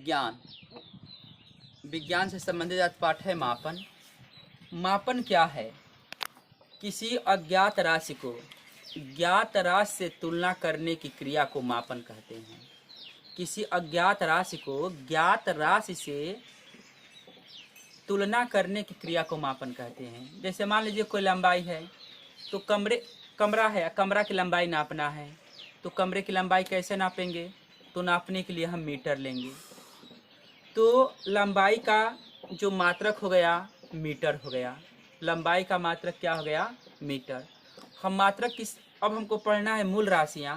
विज्ञान विज्ञान से संबंधित आज पाठ है मापन। मापन क्या है? किसी अज्ञात राशि को ज्ञात राशि से तुलना करने की क्रिया को मापन कहते हैं। किसी अज्ञात राशि को ज्ञात राशि से तुलना करने की क्रिया को मापन कहते हैं। जैसे मान लीजिए कोई लंबाई है, तो कमरा है, कमरा की लंबाई नापना है, तो कमरे की लंबाई कैसे नापेंगे? तो नापने के लिए हम मीटर लेंगे। तो लंबाई का जो मात्रक हो गया मीटर हो गया, लंबाई का मात्रक क्या हो गया? मीटर। हम मात्रक किस, अब हमको पढ़ना है मूल राशियाँ।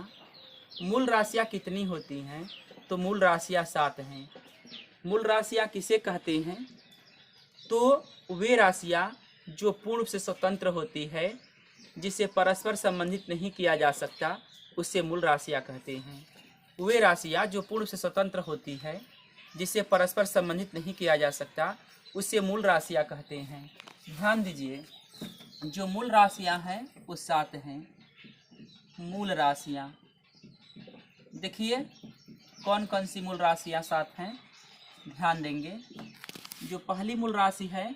मूल राशियाँ कितनी होती हैं? तो मूल राशियाँ 7 हैं। मूल राशियाँ किसे कहते हैं? तो वे राशियाँ जो पूर्ण से स्वतंत्र होती है, जिसे परस्पर संबंधित नहीं किया जा सकता, उसे मूल राशियाँ कहते हैं। वे राशियाँ जो पूर्ण से स्वतंत्र होती है, जिसे परस्पर संबंधित नहीं किया जा सकता, उसे मूल राशियाँ कहते हैं। ध्यान दीजिए, जो मूल राशियाँ हैं वो 7 हैं। मूल राशियाँ देखिए कौन कौन सी मूल राशियाँ 7 हैं, ध्यान देंगे। जो पहली मूल राशि है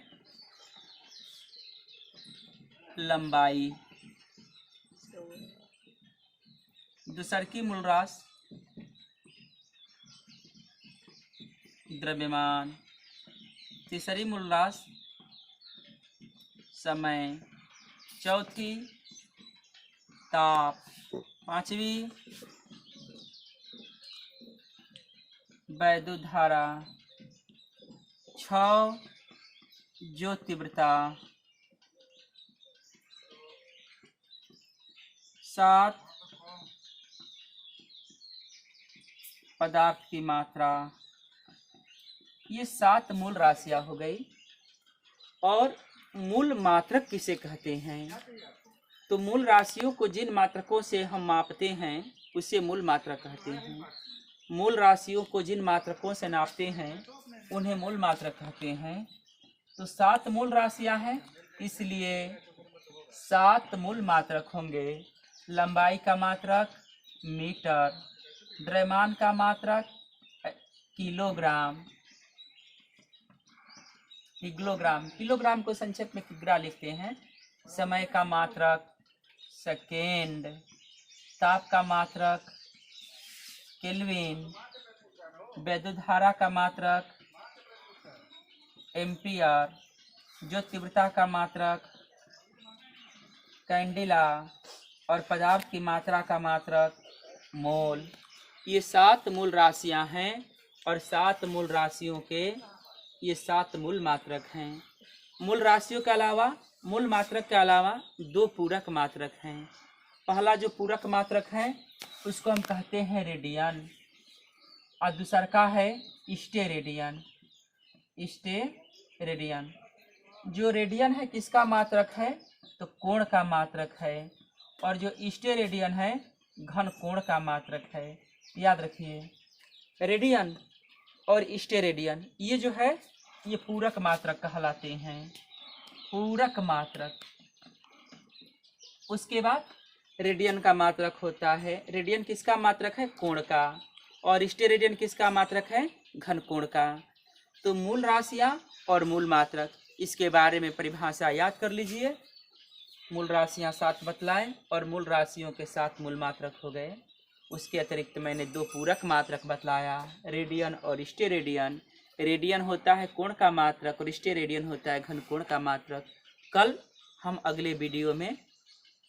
लंबाई, दूसर की मूल राशि द्रव्यमान, तीसरी मूल राशि समय, चौथी ताप, पांचवी वैद्युत धारा, 6 जो तीव्रता, 7 पदार्थ की मात्रा। ये 7 मूल राशियां हो गई। और मूल मात्रक किसे कहते हैं? तो मूल राशियों को जिन मात्रकों से हम मापते हैं उसे मूल मात्रक कहते हैं। मूल राशियों को जिन मात्रकों से नापते हैं उन्हें मूल मात्रक कहते हैं। तो 7 मूल राशियां हैं, इसलिए 7 मूल मात्रक होंगे। लंबाई का मात्रक मीटर, द्रव्यमान का मात्रक किलोग्राम, किलोग्राम को संक्षेप में किग्रा लिखते हैं। समय का मात्रक सेकेंड, ताप का मात्रक केल्विन, वैद्युत धारा का मात्रक एम्पियर, जो तीव्रता का मात्रक कैंडिला, और पदार्थ की मात्रा का मात्रक मोल। ये 7 मूल राशियां हैं और 7 मूल राशियों के ये 7 मूल मात्रक हैं। मूल राशियों के अलावा, मूल मात्रक के अलावा 2 पूरक मात्रक हैं। पहला जो पूरक मात्रक है उसको हम कहते हैं रेडियन, और दूसरा का है स्टेरेडियन। स्टेरेडियन, जो रेडियन है किसका मात्रक है? तो कोण का मात्रक है, और जो स्टेरेडियन है घन कोण का मात्रक है। याद रखिए, रेडियन और स्टेरेडियन ये जो है ये पूरक मात्रक कहलाते हैं। पूरक मात्रक। उसके बाद रेडियन का मात्रक होता है। रेडियन किसका मात्रक है? कोण का। और स्टेरेडियन किसका मात्रक है? घन कोण का। तो मूल राशियां और मूल मात्रक, इसके बारे में परिभाषा याद कर लीजिए। मूल राशियां 7 बतलाएं और मूल राशियों के 7 मूल मात्रक हो गए। उसके अतिरिक्त मैंने 2 पूरक मात्रक बतलाया, रेडियन और स्टेरेडियन। रेडियन होता है कोण का मात्रक और स्टेरेडियन होता है घन कोण का मात्रक। कल हम अगले वीडियो में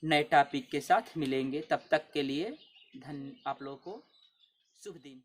नए टॉपिक के साथ मिलेंगे। तब तक के लिए आप लोगों को शुभ दिन।